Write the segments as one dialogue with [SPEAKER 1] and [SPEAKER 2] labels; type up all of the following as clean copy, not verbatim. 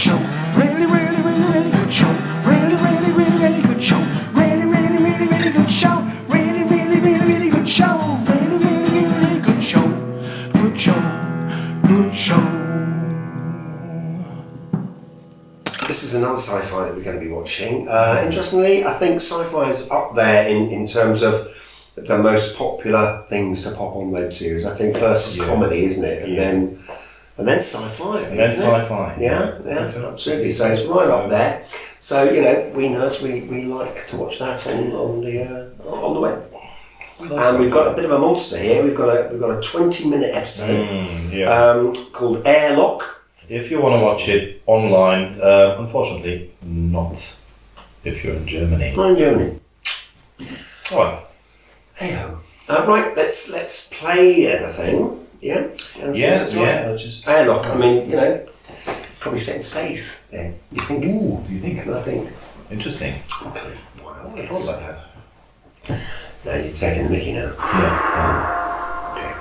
[SPEAKER 1] show. Really, really, really, really good show. Really, really, really, really good show. Really, really, really, really good show. Really, really, really, really good show. Really, really, really, really good show. Good show. Good show.
[SPEAKER 2] This is another sci-fi that we're going to be watching. Interestingly, I think sci-fi is up there in terms of the most popular things to pop on web series. I think first is comedy, isn't it? And then sci-fi, I think, isn't it?
[SPEAKER 3] Sci-fi.
[SPEAKER 2] Yeah, absolutely. So it's right up there. So, we nerds, we like to watch that on the web. And we've got a bit of a monster here. We've got a 20-minute episode called Airlock.
[SPEAKER 3] If you want to watch it online, unfortunately, not if you're in Germany.
[SPEAKER 2] I'm in Germany.
[SPEAKER 3] Oh.
[SPEAKER 2] Hey-ho. Right, let's play the thing. Yeah?
[SPEAKER 3] Just
[SPEAKER 2] Airlock, I mean, probably set in space then. You think?
[SPEAKER 3] Ooh, do you think?
[SPEAKER 2] I think.
[SPEAKER 3] Interesting.
[SPEAKER 2] Okay. Wild
[SPEAKER 3] I
[SPEAKER 2] guess.
[SPEAKER 3] thought about that.
[SPEAKER 2] No, you're taking the mickey now.
[SPEAKER 3] Yeah.
[SPEAKER 2] Okay.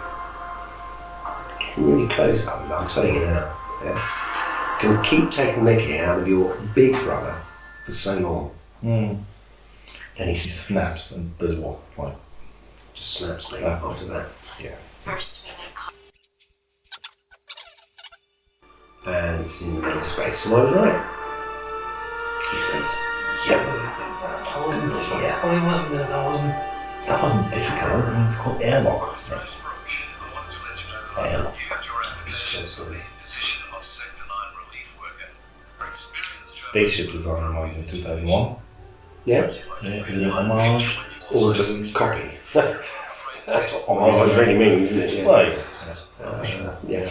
[SPEAKER 2] Getting really close. I'm telling you now. Yeah. You can keep taking the mickey out of your big brother for so long.
[SPEAKER 3] Mm.
[SPEAKER 2] And he
[SPEAKER 3] Snaps and does what? Like
[SPEAKER 2] just snaps me after that.
[SPEAKER 3] Yeah.
[SPEAKER 4] First, we make
[SPEAKER 2] And it's in the middle of space. So I was right. Space.
[SPEAKER 3] Yeah, that wasn't difficult. I mean, it's called Airlock. Airlock. Spaceship design reminds me of 2001.
[SPEAKER 2] Yeah?
[SPEAKER 3] Is it an homage?
[SPEAKER 2] Or just copy. That's what homage really means, isn't it? Yeah.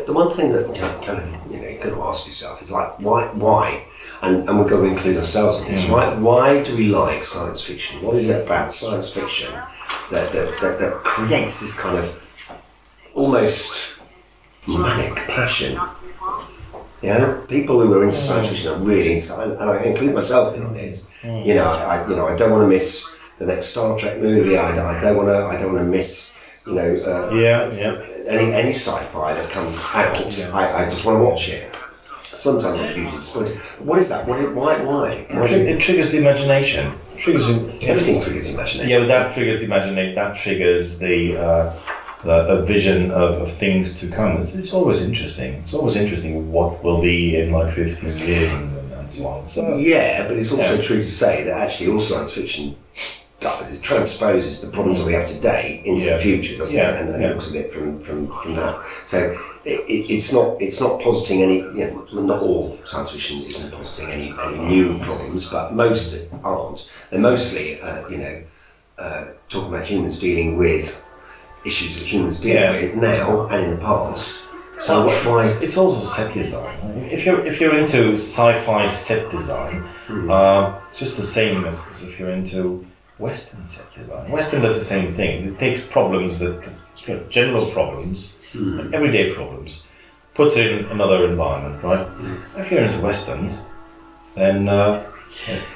[SPEAKER 2] The one thing that you've got to ask yourself is like, why? And we've got to include ourselves in this. Why do we like science fiction? What is it about science fiction that creates this kind of almost manic passion? People who are into science fiction are really inside, and I include myself in this. I don't want to miss the next Star Trek movie. I don't want to miss any sci-fi that comes out. I just want to watch it. Sometimes I'm hugely disappointed. What is that? Why?
[SPEAKER 3] It triggers the imagination.
[SPEAKER 2] Everything triggers the imagination.
[SPEAKER 3] Yeah, but that triggers the imagination. That triggers the vision of things to come. It's always interesting. It's always interesting what will be in like 15 years and so on. So
[SPEAKER 2] yeah, but it's also true to say that actually all science fiction does is transposes the problems that we have today into the future, doesn't it? And then looks at it from that. So it's not positing any. Not all science fiction isn't positing any new problems, but most aren't. They're mostly talking about humans dealing with issues that humans deal with now and in the past. So why?
[SPEAKER 3] It's also set design. If you're into sci-fi set design, just the same as if you're into Western set design. Western does the same thing. It takes problems general problems, everyday problems, puts it in another environment, right? If you're into Westerns, then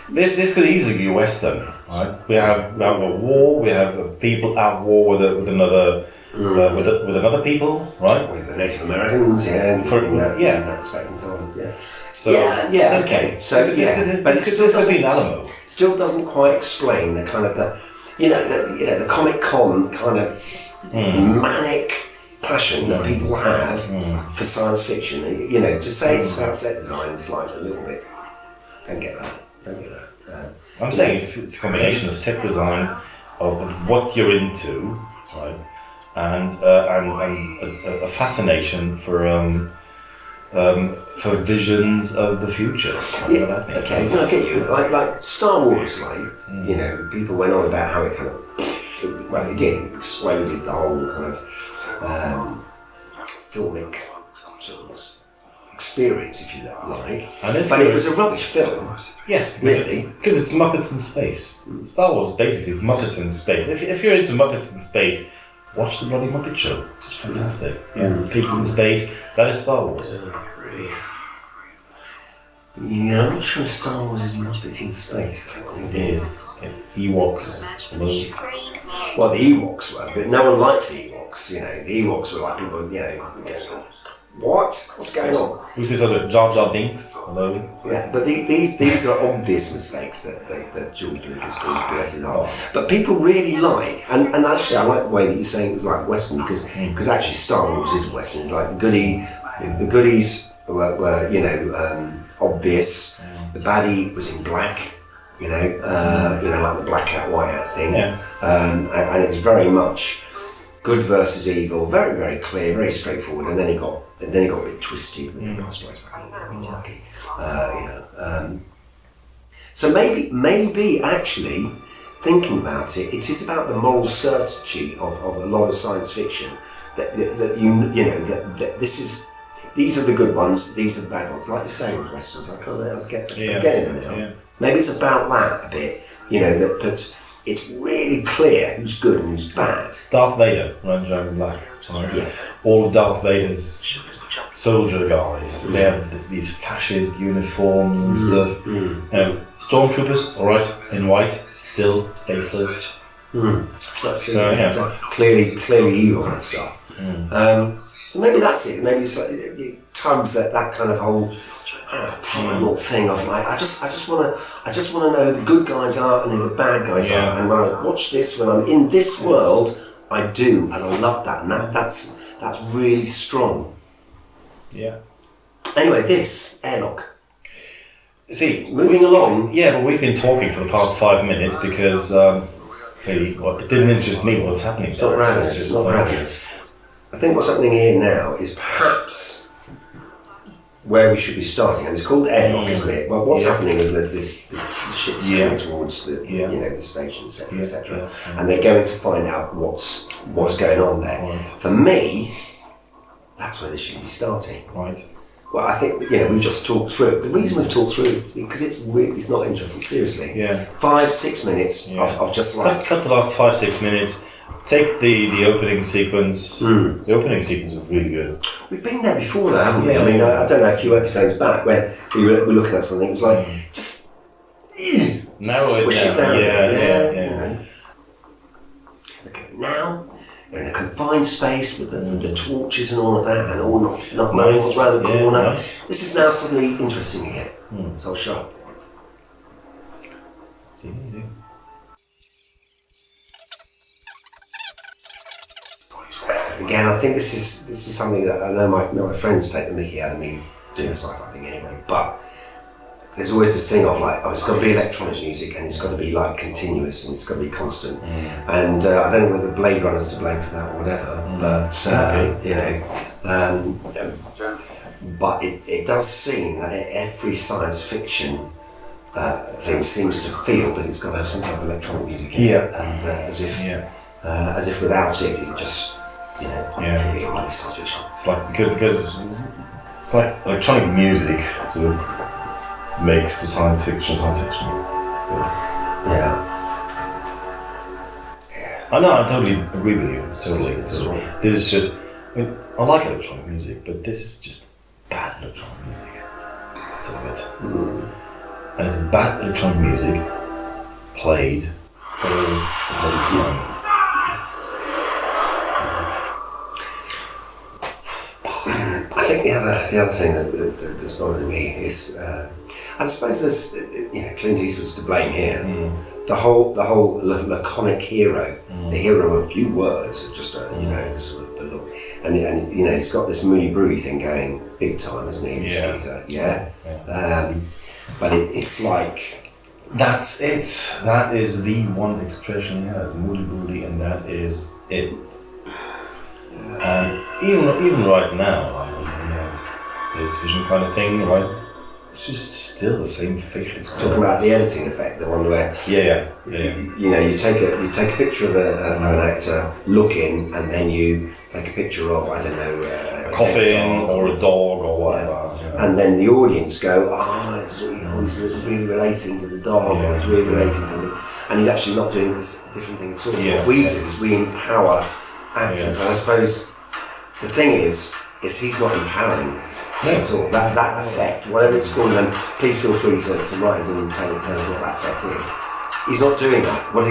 [SPEAKER 3] this could easily be a Western, right? We have a war. We have people at war with another people, right?
[SPEAKER 2] With the Native Americans, in that respect and so on. Yeah.
[SPEAKER 3] So
[SPEAKER 2] okay. So but it still
[SPEAKER 3] doesn't an Alamo.
[SPEAKER 2] Still doesn't quite explain the kind of the Comic Con kind of manic passion that people have for science fiction. To say it's about set design is like a little bit. Don't get that.
[SPEAKER 3] I'm saying it's a combination of set design of what you're into, right, and a fascination for visions of the future.
[SPEAKER 2] Okay, I get you. Like Star Wars, people went on about how it kind of, it did, exploded the whole kind of filmic sort of experience, if you like. But it was a rubbish film.
[SPEAKER 3] Yes, because it's Muppets in space. Star Wars basically is Muppets in space. If you're into Muppets in space, watch the bloody Muppet Show. It's just fantastic. Pigs in space. That is Star Wars.
[SPEAKER 2] Really? Yeah, I'm not sure if Star Wars is Muppets in space.
[SPEAKER 3] It is. Ewoks.
[SPEAKER 2] Well, the Ewoks were, but no one likes the Ewoks. The Ewoks were like people, What's going on?
[SPEAKER 3] Who's this other Jar Jar Binks? Hello.
[SPEAKER 2] Yeah, but these are obvious mistakes that George Lucas did, bless his heart. But people really like, and actually I like the way that you're saying it was like Western, because actually Star Wars is Western. It's like the goodies were obvious. The baddie was in black, like the black hat, white hat thing, and it was very much good versus evil, very very clear, very straightforward. And then it got a bit twisted with the strikes back on the monkey, So maybe actually thinking about it, it is about the moral certitude of a lot of science fiction that this is. These are the good ones, these are the bad ones. Like you're saying with Westerns, I get it now. Yeah. Maybe it's about that a bit, that it's really clear who's good and who's bad.
[SPEAKER 3] Darth Vader, Ranger in Black.
[SPEAKER 2] Yeah.
[SPEAKER 3] All of Darth Vader's soldier guys, they have these fascist uniforms, stormtroopers, alright, in white, still faceless.
[SPEAKER 2] So clearly evil and stuff. Maybe that's it. Maybe it's like, it tugs that kind of whole primal thing of like I just want to know who the good guys are and who the bad guys are. And when I watch this, when I'm in this world, I do, and I love that, and that's really strong.
[SPEAKER 3] Yeah.
[SPEAKER 2] Anyway, this Airlock.
[SPEAKER 3] See,
[SPEAKER 2] moving along.
[SPEAKER 3] Yeah, but we've been talking for the past 5 minutes because really, it didn't interest me what was happening.
[SPEAKER 2] It's not ravenous. It's not ravenous. I think what's happening here now is perhaps where we should be starting, and it's called Airlock, isn't it? Well, what's happening is there's this ship's coming towards the the station, etc., and they're going to find out what's going on there.
[SPEAKER 3] Right.
[SPEAKER 2] For me, that's where they should be starting.
[SPEAKER 3] Right.
[SPEAKER 2] Well, I think we've just talked through it. The reason we've talked through it because it's not interesting. Seriously.
[SPEAKER 3] Yeah.
[SPEAKER 2] 5-6 minutes of just like
[SPEAKER 3] cut the last 5-6 minutes. Take the opening sequence. The opening sequence was really good.
[SPEAKER 2] We've been there before, though, haven't we? I mean, I don't know, a few episodes back when we were looking at something. It was like just
[SPEAKER 3] narrow it down. Yeah.
[SPEAKER 2] Okay, now you're in a confined space with the torches and all of that, and all not
[SPEAKER 3] nice.
[SPEAKER 2] around the corner.
[SPEAKER 3] Nice.
[SPEAKER 2] This is now suddenly interesting again. So I'll shut up.
[SPEAKER 3] See what you do.
[SPEAKER 2] Again, I think this is something that I know my friends take the mickey out of me doing the sci-fi thing anyway. But there's always this thing of like, it's got to be electronic music and it's got to be like continuous and it's got to be constant. And I don't know whether Blade Runner's to blame for that or whatever, but but it does seem that every science fiction thing seems to feel that it's got to have some kind of electronic music in it, and as if without it just. It might be science fiction.
[SPEAKER 3] It's like because it's like electronic music sort of makes the science fiction.
[SPEAKER 2] Yeah.
[SPEAKER 3] I know. I totally agree with you. Totally. This is just. I like electronic music, but this is just bad electronic music. And it's bad electronic music played all the time.
[SPEAKER 2] I think the other thing that's bothering me is, I suppose there's, Clint Eastwood's to blame here. The whole laconic hero, the hero of a few words, just the sort of the look, and he's got this moody broody thing going big time, isn't he? But it's like
[SPEAKER 3] that's it. That is the one expression he has, moody broody, and that is it. And even right now. This vision kind of thing, right? It's just still the same facial expression.
[SPEAKER 2] Talking about the editing effect, the one where you take a picture of an actor looking, and then you take a picture of a
[SPEAKER 3] coffin or a dog or whatever,
[SPEAKER 2] and then the audience go, he's really relating to the dog, or he's really relating to and he's actually not doing this different thing at all. What we do is we empower actors, and I suppose the thing is he's not empowering. At all. That effect, whatever it's called, and please feel free to write us and tell us what that effect is. He's not doing that. What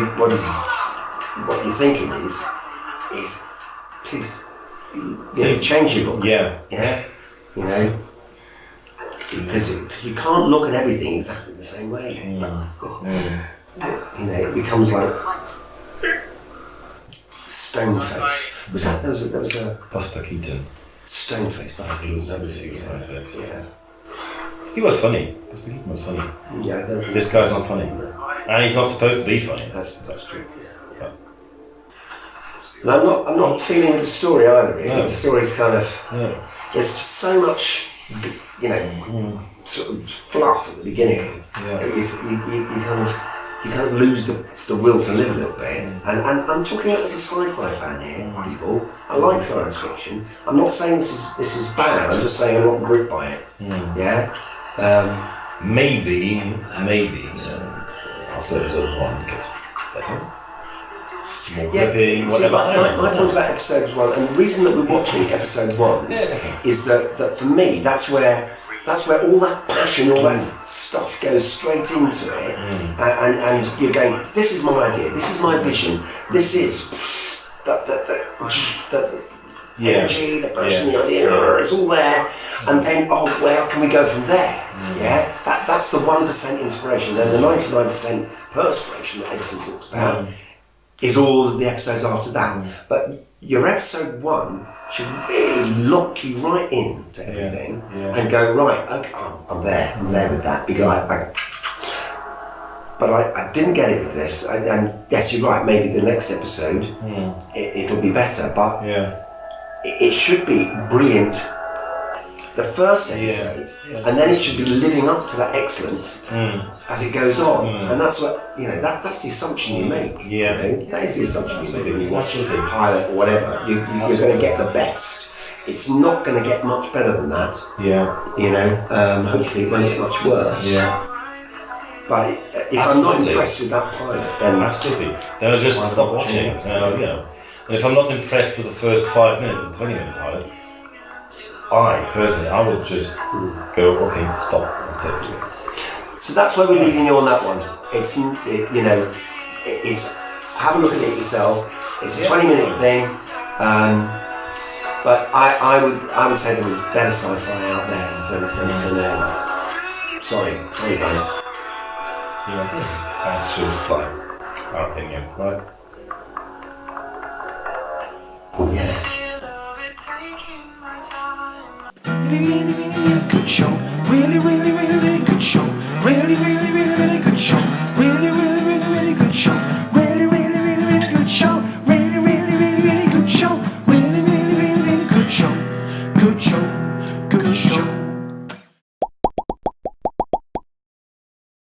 [SPEAKER 2] you're thinking is please change your look.
[SPEAKER 3] Yeah.
[SPEAKER 2] you know, because you can't look at everything exactly the same way. You know, it becomes like Stoneface. There was a
[SPEAKER 3] Buster Keaton.
[SPEAKER 2] Stoneface. Buster Keaton.
[SPEAKER 3] Stoneface.
[SPEAKER 2] Yeah.
[SPEAKER 3] He was funny. Buster Keaton was funny.
[SPEAKER 2] Yeah.
[SPEAKER 3] This guy's not funny, and he's not supposed to be funny.
[SPEAKER 2] That's true.
[SPEAKER 3] Yeah.
[SPEAKER 2] And I'm not feeling with the story either. Really.
[SPEAKER 3] No.
[SPEAKER 2] The story's kind of there's just so much, you know, sort of fluff at the beginning.
[SPEAKER 3] Yeah.
[SPEAKER 2] You kind of lose the will to live a little bit. And I'm talking as a sci-fi fan here, people. I like science fiction. I'm not saying this is bad. I'm just saying I'm not gripped by it. Yeah.
[SPEAKER 3] Maybe after episode 1 gets better. More gripping,
[SPEAKER 2] see,
[SPEAKER 3] whatever.
[SPEAKER 2] my point about episode 1, and the reason that we're watching episode 1 is that for me that's where all that passion, all that stuff goes straight into it, and you're going, this is my idea, this is my vision, this is the energy, the passion, the idea, it's all there, and then where can we go from there? Yeah, that's the 1% inspiration, and the 99% perspiration that Edison talks about is all of the episodes after that. But your episode 1 should really lock you right into everything and go, right, okay, I'm there with that. Because I didn't get it with this, and yes, you're right, maybe the next episode it'll be better, but it should be brilliant the first episode, and then it should be living up to that excellence as it goes on, and that's what, you know, that's the assumption you make. You know? That is the assumption you make when you watch a pilot or whatever. You're going to get the best. It's not going to get much better than that. You know, hopefully it won't get much worse. But if I'm not impressed with that pilot, then
[SPEAKER 3] then I'll just stop watching. You know, and if I'm not impressed with the first 5 minutes of the 20-minute pilot, I would just go, okay, stop. That's it.
[SPEAKER 2] So that's where we're leaving you on that one. It's it's have a look at it yourself. It's a 20-minute thing, but I would say there was better sci-fi out there than sorry guys.
[SPEAKER 3] That's just like our opinion, right?
[SPEAKER 2] Oh yeah.
[SPEAKER 1] Really good show. Really good show. Really good show.